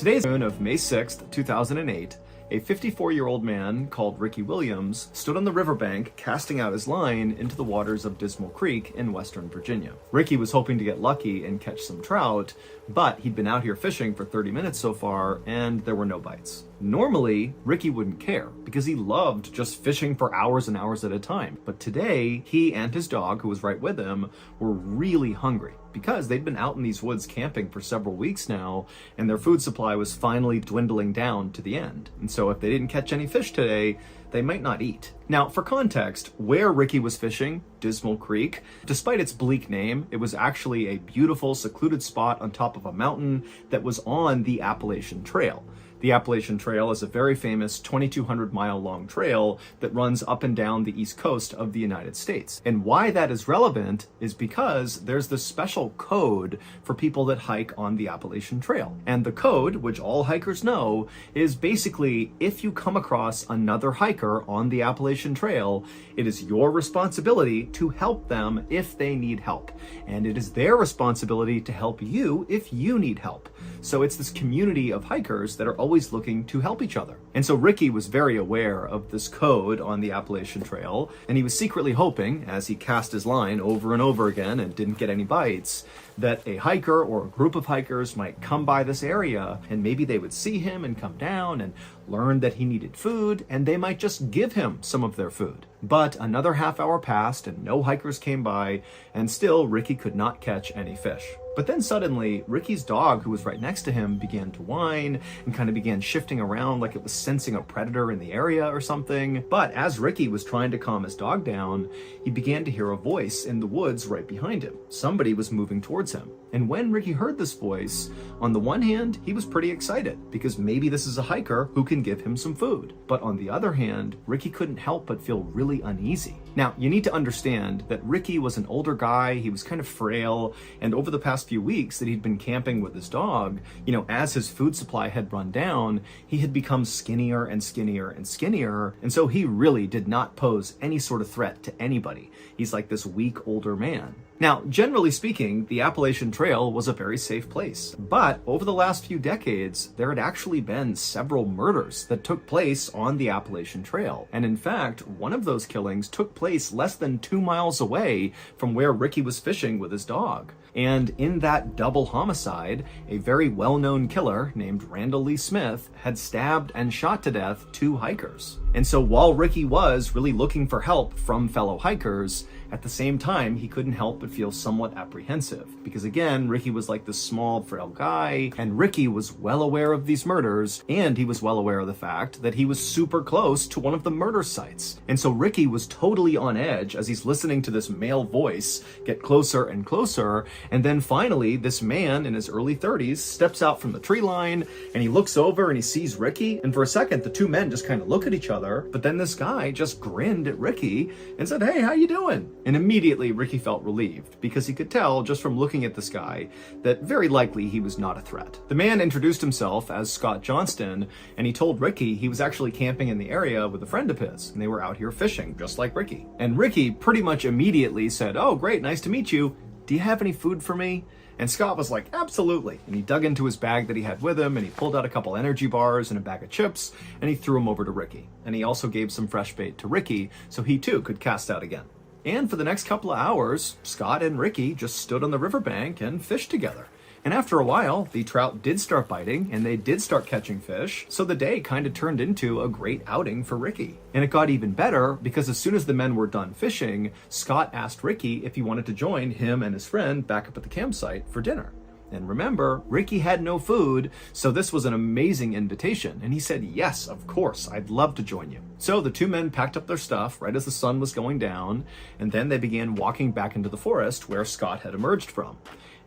Today's noon of May 6th, 2008, a 54-year-old man called Ricky Williams stood on the riverbank casting out his line into the waters of Dismal Creek in western Virginia. Ricky was hoping to get lucky and catch some trout, but he'd been out here fishing for 30 minutes so far and there were no bites. Normally, Ricky wouldn't care because he loved just fishing for hours and hours at a time. But today, he and his dog, who was right with him, were really hungry because they'd been out in these woods camping for several weeks now, and their food supply was finally dwindling down to the end. And so if they didn't catch any fish today, they might not eat. Now, for context, where Ricky was fishing, Dismal Creek, despite its bleak name, it was actually a beautiful, secluded spot on top of a mountain that was on the Appalachian Trail. The Appalachian Trail is a very famous 2,200-mile-long trail that runs up and down the east coast of the United States. And why that is relevant is because there's this special code for people that hike on the Appalachian Trail. And the code, which all hikers know, is basically if you come across another hiker on the Appalachian Trail, it is your responsibility to help them if they need help. And it is their responsibility to help you if you need help. So it's this community of hikers that are always looking to help each other. And so Ricky was very aware of this code on the Appalachian Trail, and he was secretly hoping, as he cast his line over and over again and didn't get any bites, that a hiker or a group of hikers might come by this area and maybe they would see him and come down and learn that he needed food, and they might just give him some of their food. But another half hour passed and no hikers came by, and still Ricky could not catch any fish. But then suddenly, Ricky's dog, who was right next to him, began to whine and kind of began shifting around like it was sensing a predator in the area or something. But as Ricky was trying to calm his dog down, he began to hear a voice in the woods right behind him. Somebody was moving towards him. And when Ricky heard this voice, on the one hand, he was pretty excited because maybe this is a hiker who can give him some food. But on the other hand, Ricky couldn't help but feel really uneasy. Now, you need to understand that Ricky was an older guy, he was kind of frail, and over the past few weeks that he'd been camping with his dog, as his food supply had run down, he had become skinnier and skinnier and skinnier, and so he really did not pose any sort of threat to anybody. He's like this weak older man. Now, generally speaking, the Appalachian Trail was a very safe place. But over the last few decades, there had actually been several murders that took place on the Appalachian Trail. And in fact, one of those killings took place less than 2 miles away from where Ricky was fishing with his dog. And in that double homicide, a very well-known killer named Randall Lee Smith had stabbed and shot to death 2 hikers. And so while Ricky was really looking for help from fellow hikers, at the same time, he couldn't help but feel somewhat apprehensive. Because again, Ricky was like this small, frail guy, and Ricky was well aware of these murders, and he was well aware of the fact that he was super close to one of the murder sites. And so Ricky was totally on edge as he's listening to this male voice get closer and closer, and then finally, this man in his early 30s steps out from the tree line, and he looks over and he sees Ricky, and for a second, the two men just kind of look at each other, but then this guy just grinned at Ricky and said, "Hey, how you doing?" And immediately Ricky felt relieved because he could tell just from looking at this guy that very likely he was not a threat. The man introduced himself as Scott Johnston, and he told Ricky he was actually camping in the area with a friend of his, and they were out here fishing just like Ricky. And Ricky pretty much immediately said, "Oh, great, nice to meet you. Do you have any food for me?" And Scott was like, "Absolutely." And he dug into his bag that he had with him, and he pulled out a couple energy bars and a bag of chips, and he threw them over to Ricky. And he also gave some fresh bait to Ricky so he too could cast out again. And for the next couple of hours, Scott and Ricky just stood on the riverbank and fished together. And after a while, the trout did start biting and they did start catching fish. So the day kind of turned into a great outing for Ricky. And it got even better because as soon as the men were done fishing, Scott asked Ricky if he wanted to join him and his friend back up at the campsite for dinner. And remember, Ricky had no food, so this was an amazing invitation. And he said, "Yes, of course, I'd love to join you." So the two men packed up their stuff right as the sun was going down, and then they began walking back into the forest where Scott had emerged from.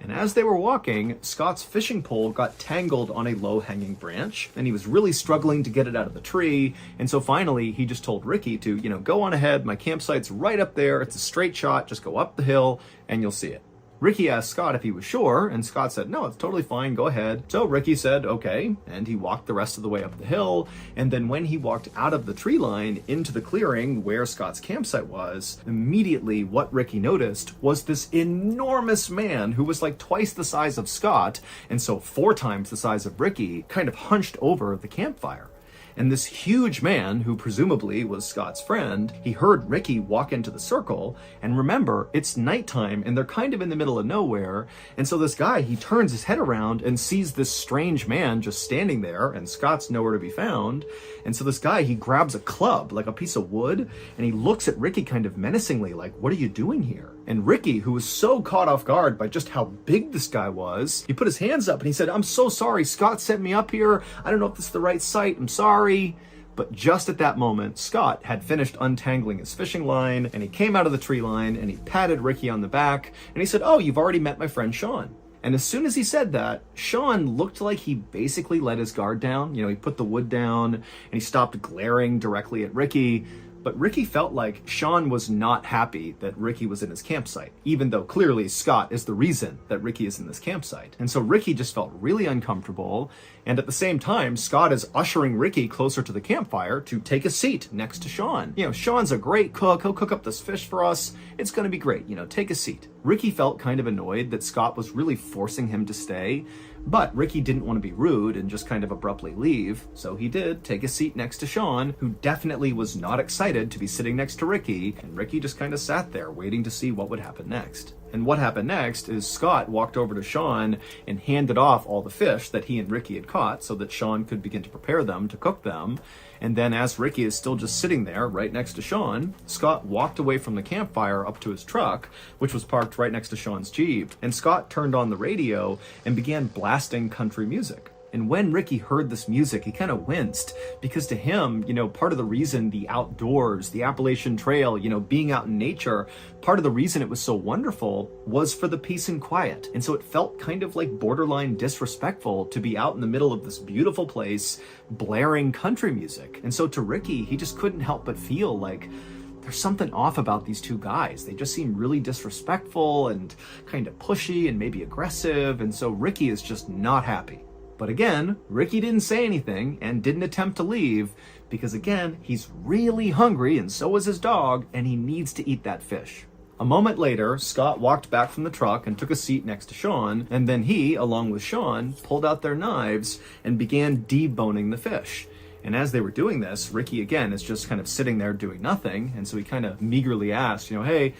And as they were walking, Scott's fishing pole got tangled on a low-hanging branch, and he was really struggling to get it out of the tree. And so finally, he just told Ricky to, go on ahead. My campsite's right up there. It's a straight shot. Just go up the hill, and you'll see it. Ricky asked Scott if he was sure, and Scott said, no, it's totally fine, go ahead. So Ricky said, okay, and he walked the rest of the way up the hill, and then when he walked out of the tree line into the clearing where Scott's campsite was, immediately what Ricky noticed was this enormous man who was like twice the size of Scott, and so 4 times the size of Ricky, kind of hunched over the campfire. And this huge man, who presumably was Scott's friend, he heard Ricky walk into the circle, and remember, it's nighttime and they're kind of in the middle of nowhere, and so this guy, he turns his head around and sees this strange man just standing there, and Scott's nowhere to be found, and so this guy, he grabs a club, like a piece of wood, and he looks at Ricky kind of menacingly, like, what are you doing here? And Ricky, who was so caught off guard by just how big this guy was, he put his hands up and he said, I'm so sorry, Scott sent me up here. I don't know if this is the right site, I'm sorry. But just at that moment, Scott had finished untangling his fishing line, and he came out of the tree line and he patted Ricky on the back and he said, oh, you've already met my friend Sean. And as soon as he said that, Sean looked like he basically let his guard down. You know, he put the wood down and he stopped glaring directly at Ricky. But Ricky felt like Sean was not happy that Ricky was in his campsite, even though clearly Scott is the reason that Ricky is in this campsite. And so Ricky just felt really uncomfortable. And at the same time, Scott is ushering Ricky closer to the campfire to take a seat next to Sean. You know, Sean's a great cook. He'll cook up this fish for us. It's going to be great. You know, take a seat. Ricky felt kind of annoyed that Scott was really forcing him to stay. But Ricky didn't want to be rude and just kind of abruptly leave, so he did take a seat next to Sean, who definitely was not excited to be sitting next to Ricky, and Ricky just kind of sat there waiting to see what would happen next. And what happened next is Scott walked over to Sean and handed off all the fish that he and Ricky had caught so that Sean could begin to prepare them, to cook them. And then as Ricky is still just sitting there right next to Sean, Scott walked away from the campfire up to his truck, which was parked right next to Sean's Jeep. And Scott turned on the radio and began blasting country music. And when Ricky heard this music, he kind of winced, because to him, you know, part of the reason the outdoors, the Appalachian Trail, you know, being out in nature, part of the reason it was so wonderful was for the peace and quiet. And so it felt kind of like borderline disrespectful to be out in the middle of this beautiful place, blaring country music. And so to Ricky, he just couldn't help but feel like there's something off about these two guys. They just seem really disrespectful and kind of pushy and maybe aggressive. And so Ricky is just not happy. But again, Ricky didn't say anything and didn't attempt to leave because, again, he's really hungry and so is his dog, and he needs to eat that fish. A moment later, Scott walked back from the truck and took a seat next to Sean, and then he, along with Sean, pulled out their knives and began deboning the fish. And as they were doing this, Ricky, again, is just kind of sitting there doing nothing, and so he kind of meagerly asked, you know, hey,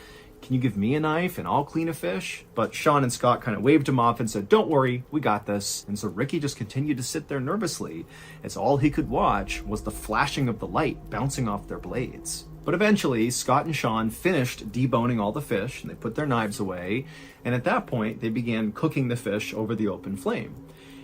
can you give me a knife and I'll clean a fish? But Sean and Scott kind of waved him off and said, don't worry, we got this. And so Ricky just continued to sit there nervously, as all he could watch was the flashing of the light bouncing off their blades. But eventually, Scott and Sean finished deboning all the fish, and they put their knives away, and at that point, they began cooking the fish over the open flame.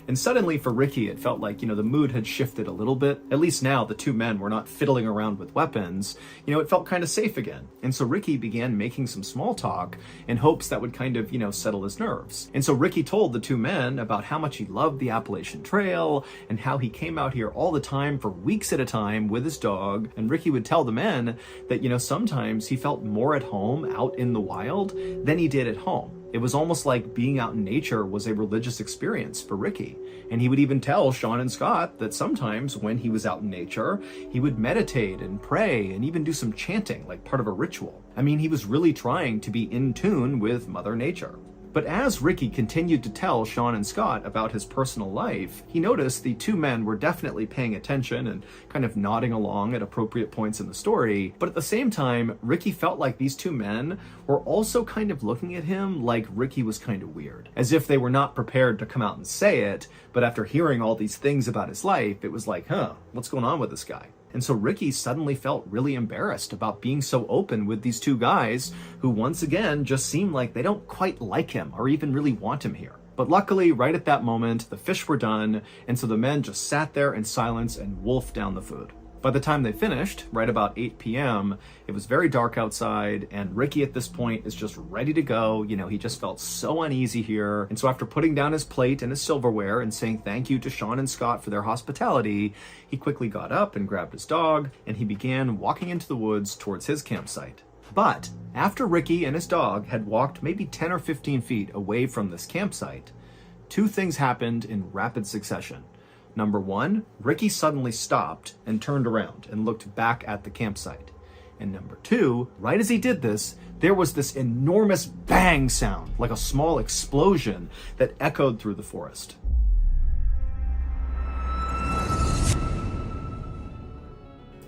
And suddenly for Ricky, it felt like, you know, the mood had shifted a little bit. At least now the two men were not fiddling around with weapons. You know, it felt kind of safe again. And so Ricky began making some small talk in hopes that would kind of, you know, settle his nerves. And so Ricky told the two men about how much he loved the Appalachian Trail and how he came out here all the time for weeks at a time with his dog. And Ricky would tell the men that, you know, sometimes he felt more at home out in the wild than he did at home. It was almost like being out in nature was a religious experience for Ricky. And he would even tell Sean and Scott that sometimes when he was out in nature, he would meditate and pray and even do some chanting, like part of a ritual. I mean, he was really trying to be in tune with Mother Nature. But as Ricky continued to tell Sean and Scott about his personal life, he noticed the two men were definitely paying attention and kind of nodding along at appropriate points in the story. But at the same time, Ricky felt like these two men were also kind of looking at him like Ricky was kind of weird, as if they were not prepared to come out and say it, but after hearing all these things about his life, it was like, what's going on with this guy? And so Ricky suddenly felt really embarrassed about being so open with these two guys who once again just seem like they don't quite like him or even really want him here. But luckily, right at that moment, the fish were done, and so the men just sat there in silence and wolfed down the food. By the time they finished, right about 8 p.m., it was very dark outside, and Ricky at this point is just ready to go. You know, he just felt so uneasy here. And so after putting down his plate and his silverware and saying thank you to Sean and Scott for their hospitality, he quickly got up and grabbed his dog, and he began walking into the woods towards his campsite. But after Ricky and his dog had walked maybe 10 or 15 feet away from this campsite, two things happened in rapid succession. Number one, Ricky suddenly stopped and turned around and looked back at the campsite. And number two, right as he did this, there was this enormous bang sound, like a small explosion that echoed through the forest.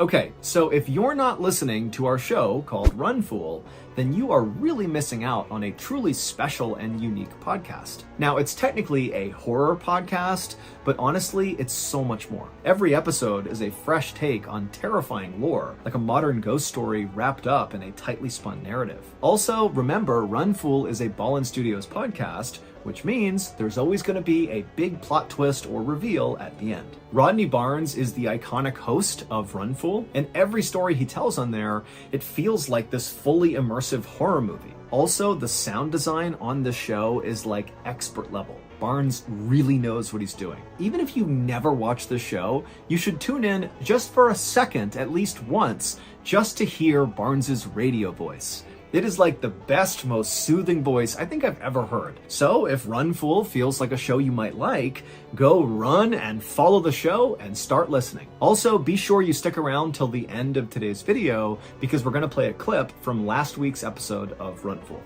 Okay, so if you're not listening to our show called Run Fool, then you are really missing out on a truly special and unique podcast. Now, it's technically a horror podcast, but honestly, it's so much more. Every episode is a fresh take on terrifying lore, like a modern ghost story wrapped up in a tightly spun narrative. Also, remember, Run Fool is a Ballin Studios podcast, which means there's always going to be a big plot twist or reveal at the end. Rodney Barnes is the iconic host of Run Fool, and every story he tells on there, it feels like this fully immersive horror movie. Also, the sound design on this show is like expert level. Barnes really knows what he's doing. Even if you never watch the show, you should tune in just for a second, at least once, just to hear Barnes's radio voice. It is like the best, most soothing voice I think I've ever heard. So if Run Fool feels like a show you might like, go run and follow the show and start listening. Also, be sure you stick around till the end of today's video because we're going to play a clip from last week's episode of Run Fool.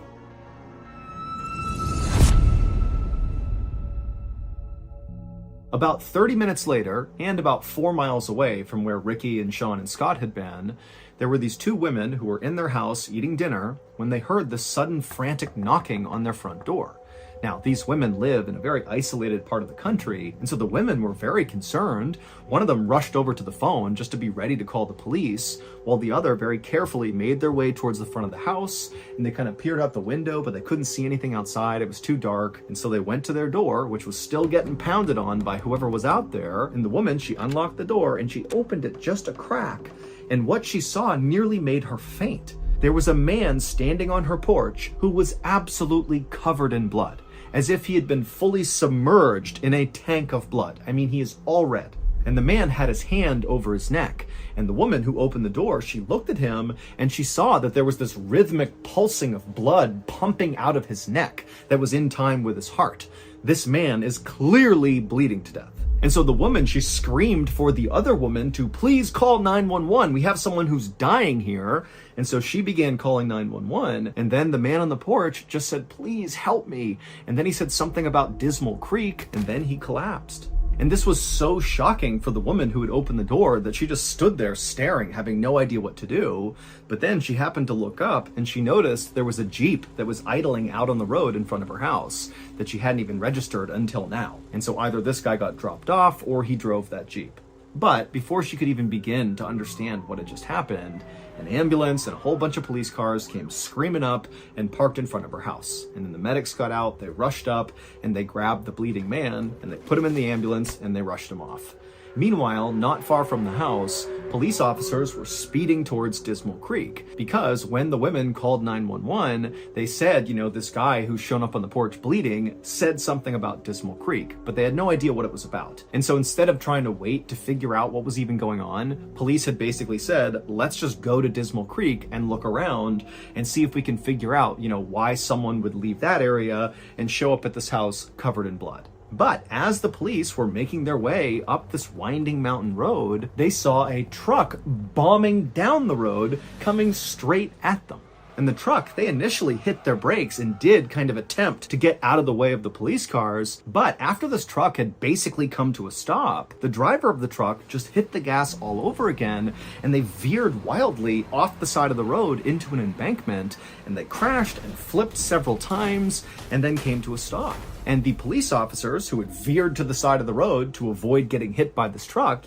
About 30 minutes later, and about 4 miles away from where Ricky and Sean and Scott had been, there were these two women who were in their house eating dinner when they heard the sudden frantic knocking on their front door. Now, these women live in a very isolated part of the country, and so the women were very concerned. One of them rushed over to the phone just to be ready to call the police, while the other very carefully made their way towards the front of the house, and they kind of peered out the window, but they couldn't see anything outside. It was too dark, and so they went to their door, which was still getting pounded on by whoever was out there, and the woman, she unlocked the door, and she opened it just a crack, and what she saw nearly made her faint. There was a man standing on her porch who was absolutely covered in blood, as if he had been fully submerged in a tank of blood. I mean, he is all red. And the man had his hand over his neck. And the woman who opened the door, she looked at him and she saw that there was this rhythmic pulsing of blood pumping out of his neck that was in time with his heart. This man is clearly bleeding to death. And so the woman, she screamed for the other woman to please call 911. We have someone who's dying here. And so she began calling 911. And then the man on the porch just said, please help me. And then he said something about Dismal Creek. And then he collapsed. And this was so shocking for the woman who had opened the door that she just stood there staring, having no idea what to do. But then she happened to look up and she noticed there was a Jeep that was idling out on the road in front of her house that she hadn't even registered until now. And so either this guy got dropped off or he drove that Jeep. But before she could even begin to understand what had just happened, an ambulance and a whole bunch of police cars came screaming up and parked in front of her house. And then the medics got out, they rushed up, and they grabbed the bleeding man, and they put him in the ambulance, and they rushed him off. Meanwhile, not far from the house, police officers were speeding towards Dismal Creek because when the women called 911, they said, this guy who's shown up on the porch bleeding said something about Dismal Creek, but they had no idea what it was about. And so instead of trying to wait to figure out what was even going on, police had basically said, let's just go to Dismal Creek and look around and see if we can figure out, why someone would leave that area and show up at this house covered in blood. But as the police were making their way up this winding mountain road, they saw a truck bombing down the road coming straight at them. And the truck, they initially hit their brakes and did kind of attempt to get out of the way of the police cars. But after this truck had basically come to a stop, the driver of the truck just hit the gas all over again, and they veered wildly off the side of the road into an embankment, and they crashed and flipped several times and then came to a stop. And the police officers who had veered to the side of the road to avoid getting hit by this truck,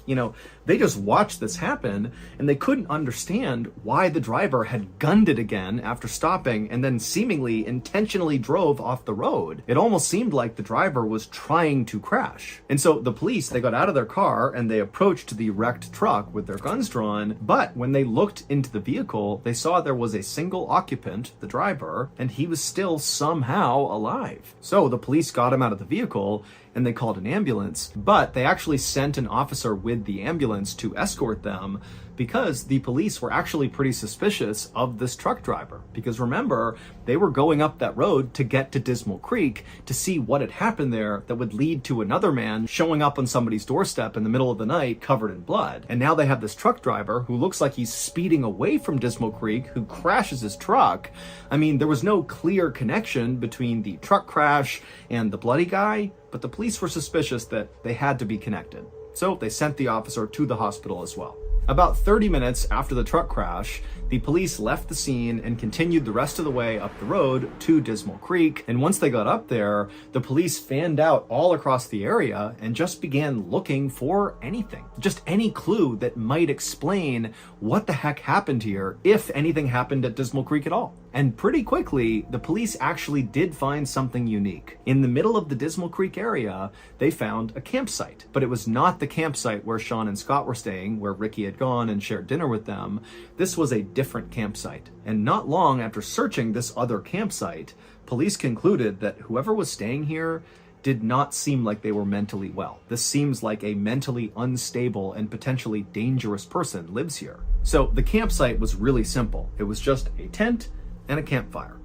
they just watched this happen and they couldn't understand why the driver had gunned it again after stopping and then seemingly intentionally drove off the road. It almost seemed like the driver was trying to crash. And so the police, they got out of their car and they approached the wrecked truck with their guns drawn. But when they looked into the vehicle, they saw there was a single occupant, the driver, and he was still somehow alive. So the police got him out of the vehicle and they called an ambulance, but they actually sent an officer with the ambulance to escort them because the police were actually pretty suspicious of this truck driver. Because remember, they were going up that road to get to Dismal Creek to see what had happened there that would lead to another man showing up on somebody's doorstep in the middle of the night covered in blood. And now they have this truck driver who looks like he's speeding away from Dismal Creek, who crashes his truck. I mean, there was no clear connection between the truck crash and the bloody guy, but the police were suspicious that they had to be connected. So they sent the officer to the hospital as well. About 30 minutes after the truck crash, the police left the scene and continued the rest of the way up the road to Dismal Creek. And once they got up there, the police fanned out all across the area and just began looking for anything. Just any clue that might explain what the heck happened here, if anything happened at Dismal Creek at all. And pretty quickly, the police actually did find something unique. In the middle of the Dismal Creek area, they found a campsite. But it was not the campsite where Sean and Scott were staying, where Ricky had gone and shared dinner with them. This was a different campsite. And not long after searching this other campsite, police concluded that whoever was staying here did not seem like they were mentally well. This seems like a mentally unstable and potentially dangerous person lives here. So the campsite was really simple. It was just a tent and a campfire.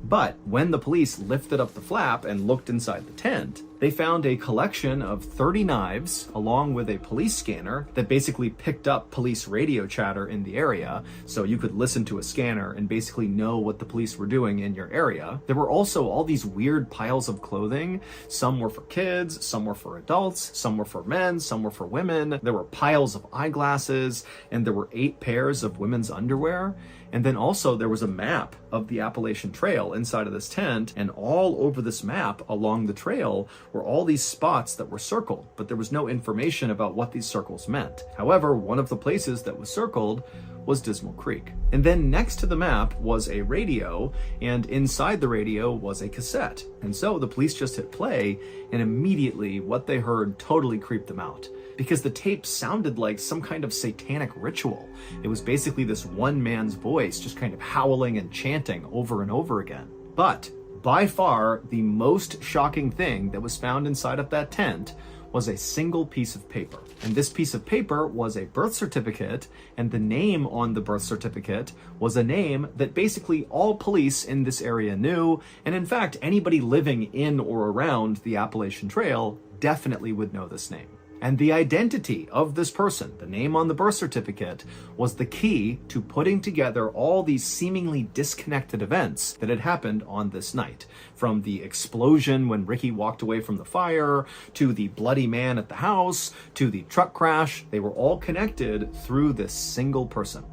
But when the police lifted up the flap and looked inside the tent, they found a collection of 30 knives along with a police scanner that basically picked up police radio chatter in the area, so you could listen to a scanner and basically know what the police were doing in your area. There were also all these weird piles of clothing. Some were for kids, some were for adults, some were for men, some were for women. There were piles of eyeglasses, and there were 8 pairs of women's underwear. And then also there was a map of the Appalachian Trail inside of this tent, and all over this map along the trail were all these spots that were circled, but there was no information about what these circles meant. However, one of the places that was circled was Dismal Creek. And then next to the map was a radio, and inside the radio was a cassette. And so the police just hit play, and immediately what they heard totally creeped them out, because the tape sounded like some kind of satanic ritual. It was basically this one man's voice just kind of howling and chanting over and over again. But by far, the most shocking thing that was found inside of that tent was a single piece of paper. And this piece of paper was a birth certificate, and the name on the birth certificate was a name that basically all police in this area knew, and in fact, anybody living in or around the Appalachian Trail definitely would know this name. And the identity of this person, the name on the birth certificate, was the key to putting together all these seemingly disconnected events that had happened on this night. From the explosion when Ricky walked away from the fire, to the bloody man at the house, to the truck crash, they were all connected through this single person.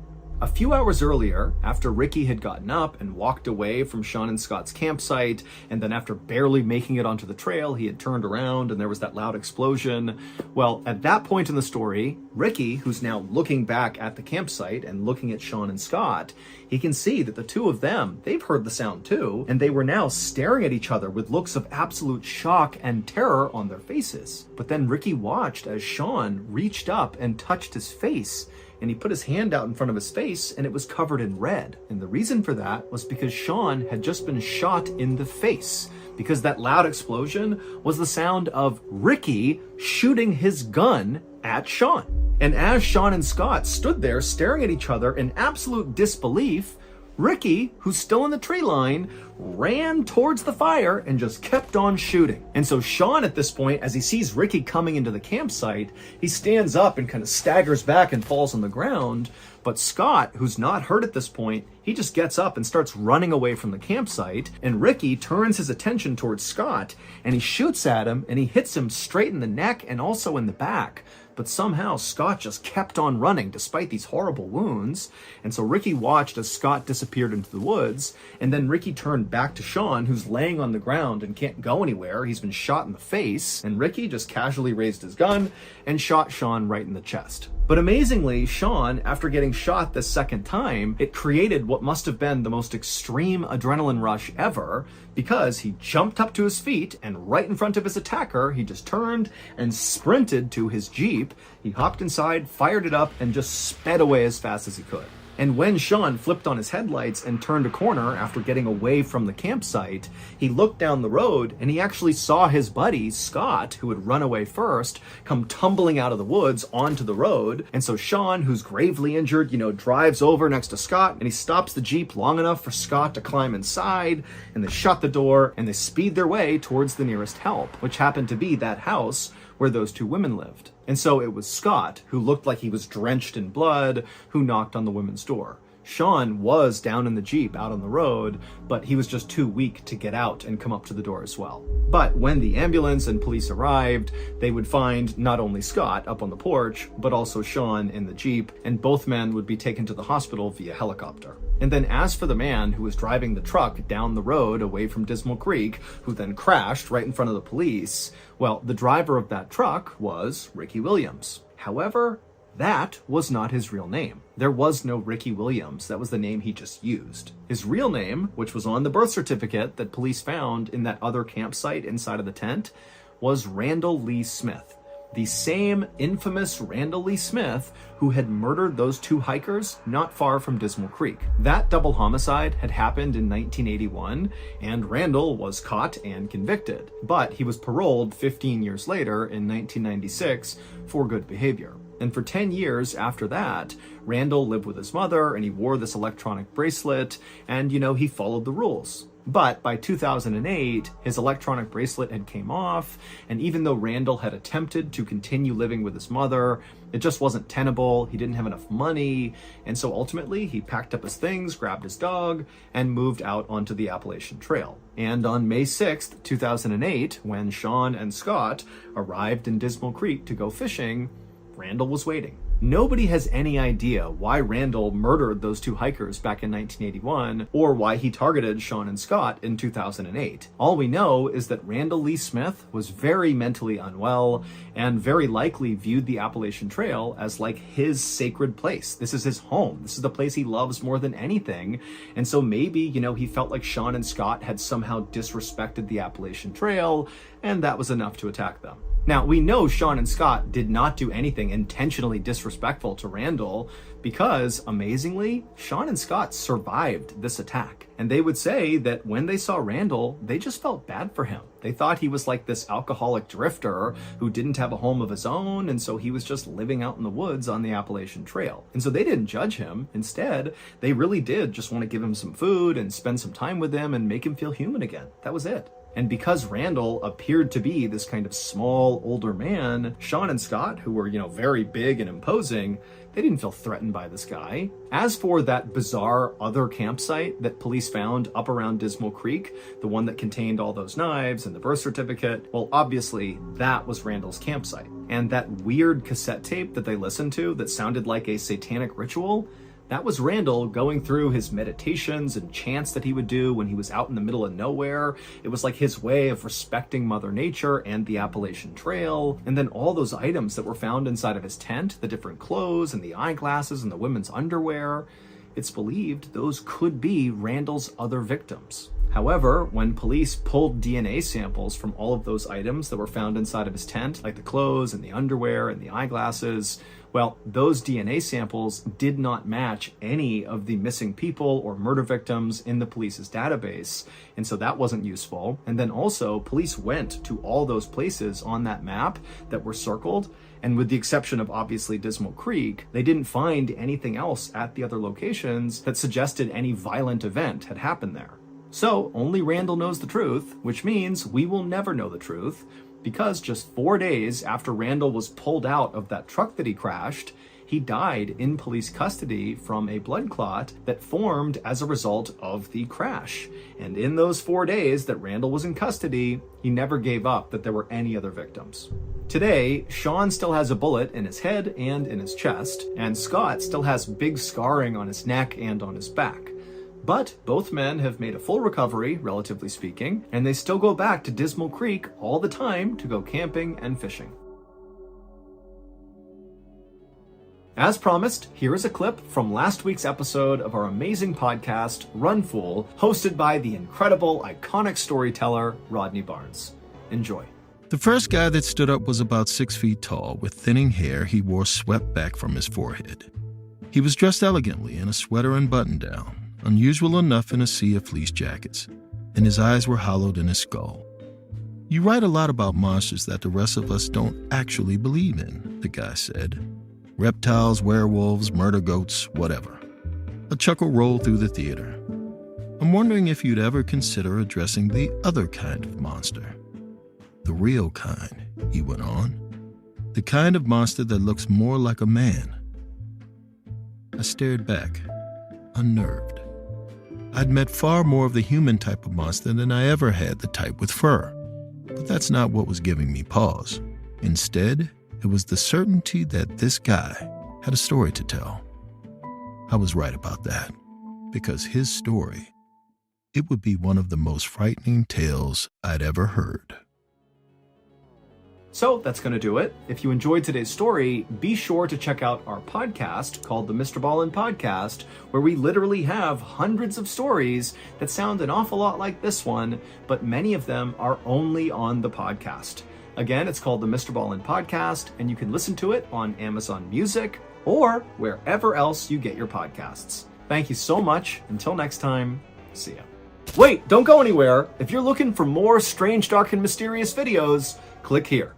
A few hours earlier, after Ricky had gotten up and walked away from Sean and Scott's campsite, and then after barely making it onto the trail, he had turned around and there was that loud explosion. Well, at that point in the story, Ricky, who's now looking back at the campsite and looking at Sean and Scott, he can see that the two of them, they've heard the sound too, and they were now staring at each other with looks of absolute shock and terror on their faces. But then Ricky watched as Sean reached up and touched his face, and he put his hand out in front of his face and it was covered in red. And the reason for that was because Sean had just been shot in the face, because that loud explosion was the sound of Ricky shooting his gun at Sean. And as Sean and Scott stood there staring at each other in absolute disbelief, Ricky, who's still in the tree line, ran towards the fire and just kept on shooting. And so Sean at this point, as he sees Ricky coming into the campsite, he stands up and kind of staggers back and falls on the ground. But Scott, who's not hurt at this point, he just gets up and starts running away from the campsite. And Ricky turns his attention towards Scott and he shoots at him and he hits him straight in the neck and also in the back. But somehow Scott just kept on running despite these horrible wounds. And so Ricky watched as Scott disappeared into the woods. And then Ricky turned back to Sean, who's laying on the ground and can't go anywhere. He's been shot in the face. And Ricky just casually raised his gun and shot Sean right in the chest. But amazingly, Sean, after getting shot this second time, it created what must have been the most extreme adrenaline rush ever, because he jumped up to his feet and right in front of his attacker, he just turned and sprinted to his Jeep. He hopped inside, fired it up, and just sped away as fast as he could. And when Sean flipped on his headlights and turned a corner after getting away from the campsite, he looked down the road and he actually saw his buddy, Scott, who had run away first, come tumbling out of the woods onto the road. And so Sean, who's gravely injured, drives over next to Scott and he stops the Jeep long enough for Scott to climb inside, and they shut the door and they speed their way towards the nearest help, which happened to be that house where those two women lived. And so it was Scott, who looked like he was drenched in blood, who knocked on the women's door. Sean was down in the Jeep out on the road, but he was just too weak to get out and come up to the door as well. But when the ambulance and police arrived, they would find not only Scott up on the porch, but also Sean in the Jeep, and both men would be taken to the hospital via helicopter. And then as for the man who was driving the truck down the road away from Dismal Creek, who then crashed right in front of the police, well, the driver of that truck was Ricky Williams. However, that was not his real name. There was no Ricky Williams. That was the name he just used. His real name, which was on the birth certificate that police found in that other campsite inside of the tent, was Randall Lee Smith. The same infamous Randall Lee Smith who had murdered those two hikers not far from Dismal Creek. That double homicide had happened in 1981, and Randall was caught and convicted. But he was paroled 15 years later in 1996 for good behavior. And for 10 years after that, Randall lived with his mother and he wore this electronic bracelet and, he followed the rules. But by 2008, his electronic bracelet had came off, and even though Randall had attempted to continue living with his mother, it just wasn't tenable. He didn't have enough money, and so ultimately he packed up his things, grabbed his dog, and moved out onto the Appalachian Trail. And on May 6th, 2008, when Sean and Scott arrived in Dismal Creek to go fishing, Randall was waiting. Nobody has any idea why Randall murdered those two hikers back in 1981 or why he targeted Sean and Scott in 2008. All we know is that Randall Lee Smith was very mentally unwell and very likely viewed the Appalachian Trail as like his sacred place. This is his home. This is the place he loves more than anything. And so maybe, he felt like Sean and Scott had somehow disrespected the Appalachian Trail, and that was enough to attack them. Now, we know Sean and Scott did not do anything intentionally disrespectful to Randall because, amazingly, Sean and Scott survived this attack. And they would say that when they saw Randall, they just felt bad for him. They thought he was like this alcoholic drifter who didn't have a home of his own, and so he was just living out in the woods on the Appalachian Trail. And so they didn't judge him. Instead, they really did just want to give him some food and spend some time with him and make him feel human again. That was it. And because Randall appeared to be this kind of small, older man, Sean and Scott, who were, very big and imposing, they didn't feel threatened by this guy. As for that bizarre other campsite that police found up around Dismal Creek, the one that contained all those knives and the birth certificate, well, obviously that was Randall's campsite. And that weird cassette tape that they listened to that sounded like a satanic ritual, that was Randall going through his meditations and chants that he would do when he was out in the middle of nowhere. It was like his way of respecting Mother Nature and the Appalachian Trail. And then all those items that were found inside of his tent, the different clothes and the eyeglasses and the women's underwear, it's believed those could be Randall's other victims. However, when police pulled DNA samples from all of those items that were found inside of his tent, like the clothes and the underwear and the eyeglasses, well, those DNA samples did not match any of the missing people or murder victims in the police's database, and so that wasn't useful. And then also, police went to all those places on that map that were circled, and with the exception of obviously Dismal Creek, they didn't find anything else at the other locations that suggested any violent event had happened there. So only Randall knows the truth, which means we will never know the truth, because just 4 days after Randall was pulled out of that truck that he crashed, he died in police custody from a blood clot that formed as a result of the crash. And in those 4 days that Randall was in custody, he never gave up that there were any other victims. Today, Sean still has a bullet in his head and in his chest, and Scott still has big scarring on his neck and on his back. But both men have made a full recovery, relatively speaking, and they still go back to Dismal Creek all the time to go camping and fishing. As promised, here is a clip from last week's episode of our amazing podcast, Run Fool, hosted by the incredible, iconic storyteller, Rodney Barnes. Enjoy. The first guy that stood up was about 6 feet tall, with thinning hair he wore swept back from his forehead. He was dressed elegantly in a sweater and button-down, unusual enough in a sea of fleece jackets, and his eyes were hollowed in his skull. "You write a lot about monsters that the rest of us don't actually believe in," the guy said. "Reptiles, werewolves, murder goats, whatever." A chuckle rolled through the theater. "I'm wondering if you'd ever consider addressing the other kind of monster. The real kind," he went on. "The kind of monster that looks more like a man." I stared back, unnerved. I'd met far more of the human type of monster than I ever had the type with fur. But that's not what was giving me pause. Instead, it was the certainty that this guy had a story to tell. I was right about that, because his story, it would be one of the most frightening tales I'd ever heard. So that's going to do it. If you enjoyed today's story, be sure to check out our podcast called the Mr. Ballin Podcast, where we literally have hundreds of stories that sound an awful lot like this one, but many of them are only on the podcast. Again, it's called the Mr. Ballin Podcast, and you can listen to it on Amazon Music or wherever else you get your podcasts. Thank you so much. Until next time, see ya. Wait, don't go anywhere. If you're looking for more strange, dark, and mysterious videos, click here.